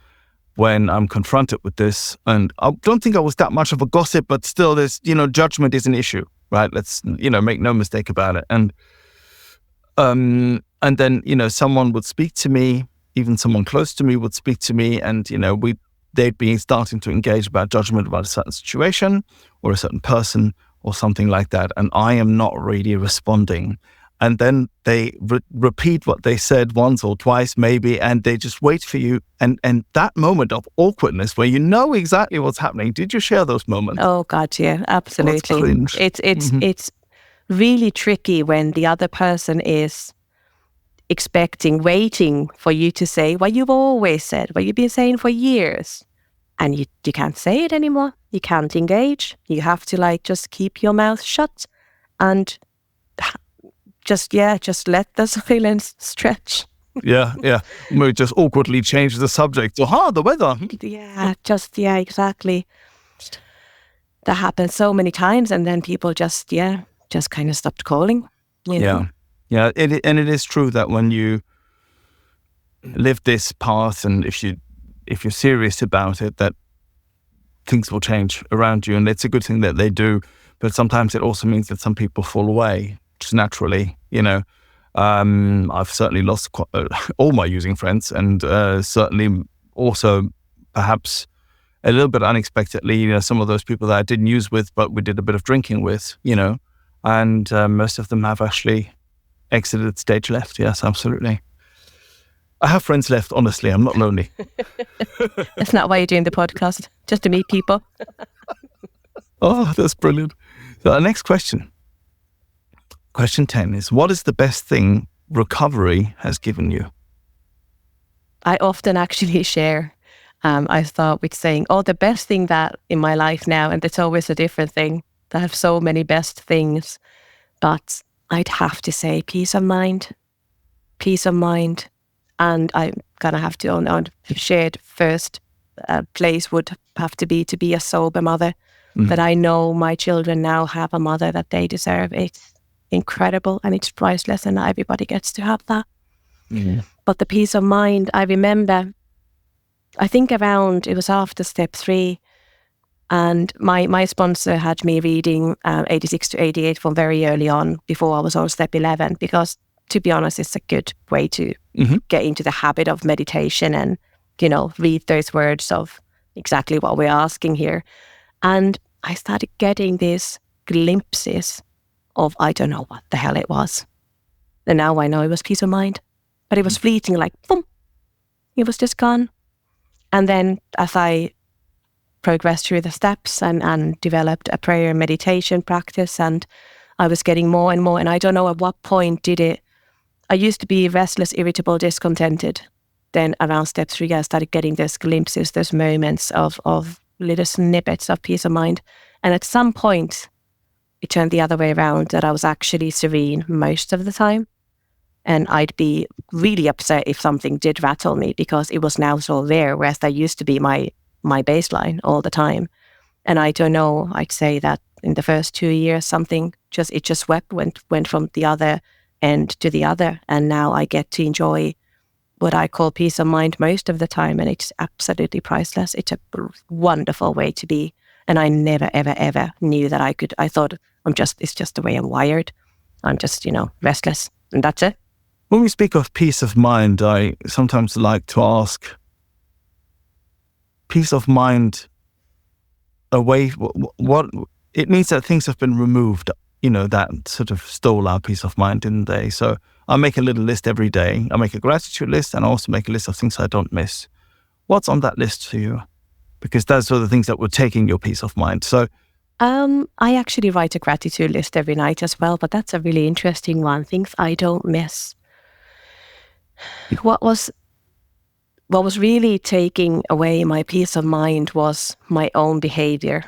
when I'm confronted with this? And I don't think I was that much of a gossip, but still there's, judgment is an issue, right? Let's, make no mistake about it. And then, someone would speak to me, even someone close to me would speak to me, and, they'd be starting to engage about judgment about a certain situation or a certain person or something like that. And I am not really responding. And then they repeat what they said once or twice maybe, and they just wait for you. And that moment of awkwardness where you know exactly what's happening. Did you share those moments? Oh God, yeah, absolutely. It's really tricky when the other person is waiting for you to say what you've always said, what you've been saying for years. And you can't say it anymore. You can't engage. You have to just keep your mouth shut and just let the silence stretch. Yeah. We just awkwardly change the subject. The weather. Yeah, exactly. That happens so many times, and then people just kind of stopped calling. Yeah. It is true that when you live this path, and if you're serious about it, that things will change around you, and it's a good thing that they do. But sometimes it also means that some people fall away just naturally. I've certainly lost all my using friends, and certainly also perhaps a little bit unexpectedly, some of those people that I didn't use with, but we did a bit of drinking with, and most of them have actually exited stage left. Yes, absolutely. I have friends left, honestly. I'm not lonely. That's not why you're doing the podcast, just to meet people. Oh, that's brilliant. So our next question. Question 10 is, what is the best thing recovery has given you? I often actually share. I start with saying, the best thing that in my life now, and it's always a different thing. I have so many best things, but I'd have to say peace of mind. Peace of mind. And I'm going to have to on shared first place would have to be a sober mother. That I know my children now have a mother that they deserve. It's incredible and it's priceless, and not everybody gets to have that. Mm-hmm. But the peace of mind, I remember, I think it was after step 3, and my sponsor had me reading 86 to 88 from very early on, before I was on step 11, because to be honest, it's a good way to get into the habit of meditation and, read those words of exactly what we're asking here. And I started getting these glimpses of, I don't know what the hell it was. And now I know it was peace of mind. But it was fleeting, like, boom. It was just gone. And then as I progressed through the steps and developed a prayer and meditation practice, and I was getting more and more. And I don't know at what point I used to be restless, irritable, discontented. Then around step 3, I started getting those glimpses, those moments of little snippets of peace of mind. And at some point, it turned the other way around, that I was actually serene most of the time. And I'd be really upset if something did rattle me, because it was now so rare, whereas that used to be my baseline all the time. And I don't know, I'd say that in the first 2 years, something just went from the other end to the other. And now I get to enjoy what I call peace of mind most of the time. And it's absolutely priceless. It's a wonderful way to be. And I never, ever, ever knew that I could. I thought it's just the way I'm wired. I'm just, restless, and that's it. When we speak of peace of mind, I sometimes like to ask, peace of mind away, what it means that things have been removed, that sort of stole our peace of mind, didn't they? So I make a little list every day. I make a gratitude list, and I also make a list of things I don't miss. What's on that list for you? Because those are the things that were taking your peace of mind. So I actually write a gratitude list every night as well, but that's a really interesting one. Things I don't miss. What was really taking away my peace of mind was my own behavior,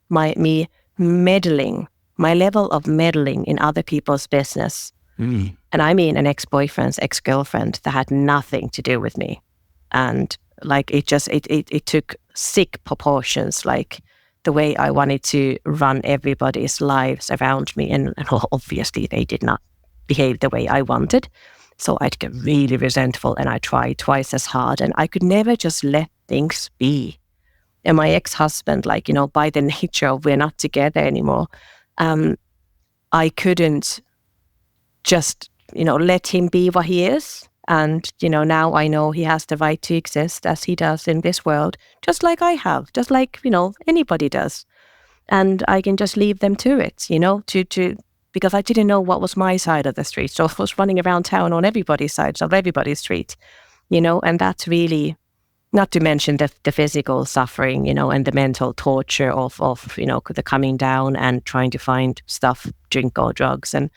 me meddling, my level of meddling in other people's business. Mm. And I mean an ex-boyfriend's ex-girlfriend that had nothing to do with me. And like it took sick proportions, like the way I wanted to run everybody's lives around me. And obviously they did not behave the way I wanted. So I'd get really resentful, and I tried twice as hard, and I could never just let things be. And my ex-husband, by the nature of we're not together anymore, I couldn't just, let him be what he is. And, now I know he has the right to exist as he does in this world, just like I have, just like, anybody does. And I can just leave them to it, because I didn't know what was my side of the street. So I was running around town on everybody's sides of everybody's street, and that's really, not to mention the physical suffering, and the mental torture of the coming down and trying to find stuff, drink or drugs, and,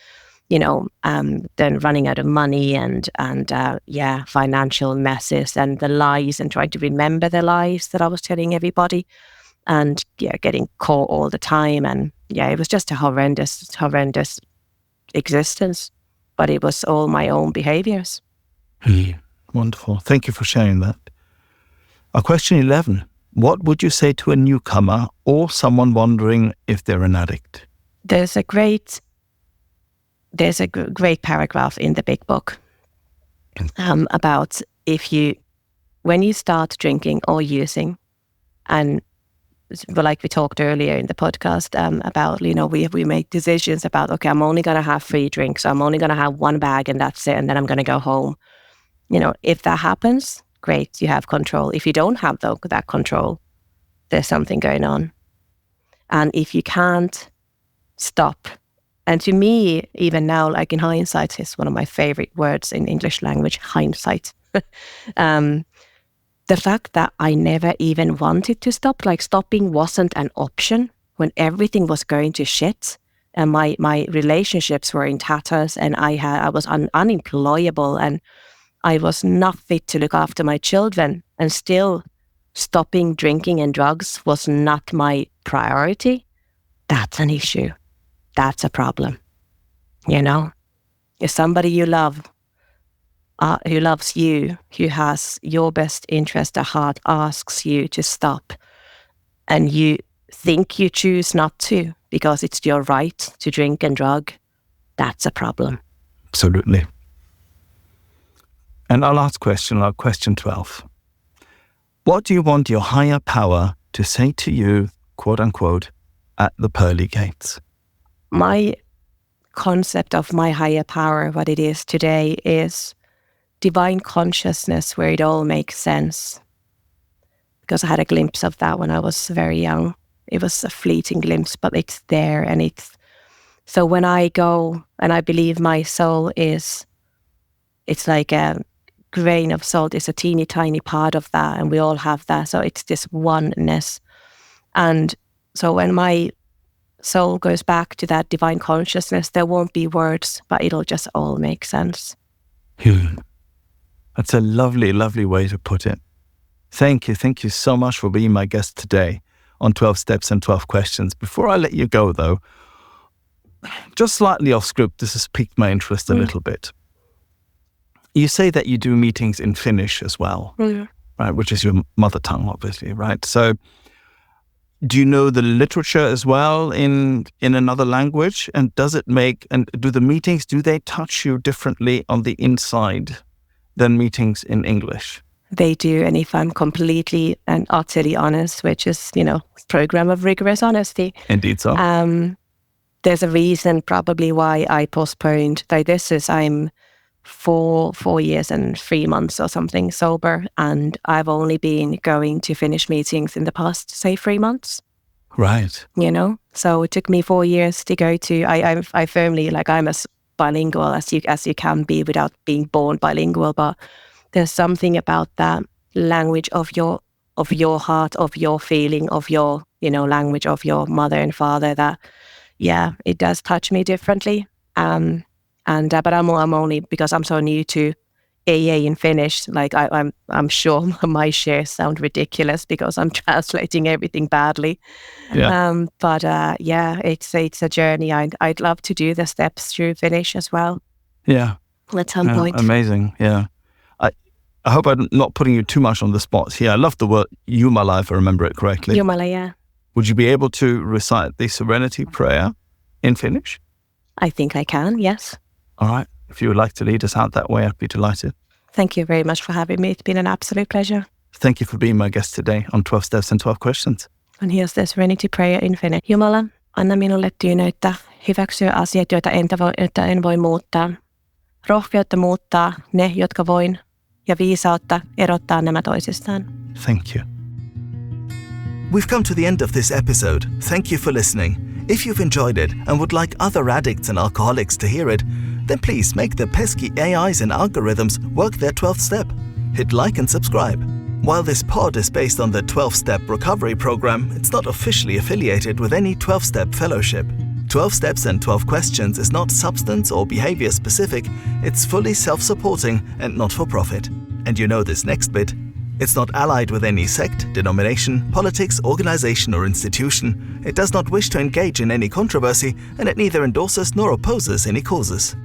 then running out of money and financial messes and the lies, and trying to remember the lies that I was telling everybody. And getting caught all the time. And it was just a horrendous existence. But it was all my own behaviors. Wonderful. Thank you for sharing that. Question 11. What would you say to a newcomer or someone wondering if they're an addict? There's a great paragraph in the big book about when you start drinking or using, and like we talked earlier in the podcast about, we make decisions about, okay, I'm only going to have 3 drinks. I'm only going to have 1 bag and that's it. And then I'm going to go home. If that happens, great, you have control. If you don't have that control, there's something going on. And if you can't stop, and to me, even now, like in hindsight, is one of my favorite words in English language, hindsight. The fact that I never even wanted to stop, like stopping wasn't an option when everything was going to shit and my relationships were in tatters, and I was unemployable, and I was not fit to look after my children, and still stopping drinking and drugs was not my priority. That's an issue. That's a problem. If somebody you love, who loves you, who has your best interest at heart, asks you to stop, and you think you choose not to because it's your right to drink and drug, that's a problem. Absolutely. And our last question, our question 12. What do you want your higher power to say to you, quote unquote, at the pearly gates? My concept of my higher power, what it is today, is divine consciousness, where it all makes sense. Because I had a glimpse of that when I was very young. It was a fleeting glimpse, but it's there. And so when I go, and I believe my soul it's like a grain of salt, it's a teeny tiny part of that, and we all have that. So it's this oneness. And so when my soul goes back to that divine consciousness, there won't be words, but it'll just all make sense. That's a lovely, lovely way to put it. Thank you. Thank you so much for being my guest today on 12 Steps and 12 Questions. Before I let you go, though, just slightly off script, this has piqued my interest a little bit. You say that you do meetings in Finnish as well, right? Which is your mother tongue, obviously, right? So do you know the literature as well in another language? And do the meetings, do they touch you differently on the inside than meetings in English? They do. And if I'm completely and utterly honest, which is, program of rigorous honesty. Indeed so. There's a reason probably why I postponed. I'm 4 years and 3 months or something sober, and I've only been going to Finnish meetings in the past, say, 3 months. Right. So it took me 4 years to go to. I firmly, I'm as bilingual as you can be without being born bilingual, but there's something about that language of your heart, of your feeling, of your language of your mother and father that, yeah, it does touch me differently. But I'm only, because I'm so new to AA in Finnish. I'm sure my shares sound ridiculous because I'm translating everything badly. Yeah. It's a journey. I'd love to do the steps through Finnish as well. Yeah. At some point. Amazing. Yeah. I hope I'm not putting you too much on the spot here. I love the word Jumala, if I remember it correctly. Jumala, yeah. Would you be able to recite the serenity prayer in Finnish? I think I can, yes. All right. If you would like to lead us out that way, I'd be delighted. Thank you very much for having me. It's been an absolute pleasure. Thank you for being my guest today on 12 Steps and 12 Questions. And here's the serenity prayer in Finnish. Jumala, anna minulle tyyneyttä, hyväksyä asiat, joita en voi muuttaa. Rohkeutta muuttaa ne, jotka voin, ja viisautta erottaa nämä toisistaan. Thank you. We've come to the end of this episode. Thank you for listening. If you've enjoyed it and would like other addicts and alcoholics to hear it, then please make the pesky AIs and algorithms work their 12th step. Hit like and subscribe. While this pod is based on the 12-step recovery program, it's not officially affiliated with any 12-step fellowship. 12 Steps and 12 Questions is not substance or behavior specific, it's fully self-supporting and not for profit. And this next bit, it's not allied with any sect, denomination, politics, organization or institution. It does not wish to engage in any controversy, and it neither endorses nor opposes any causes.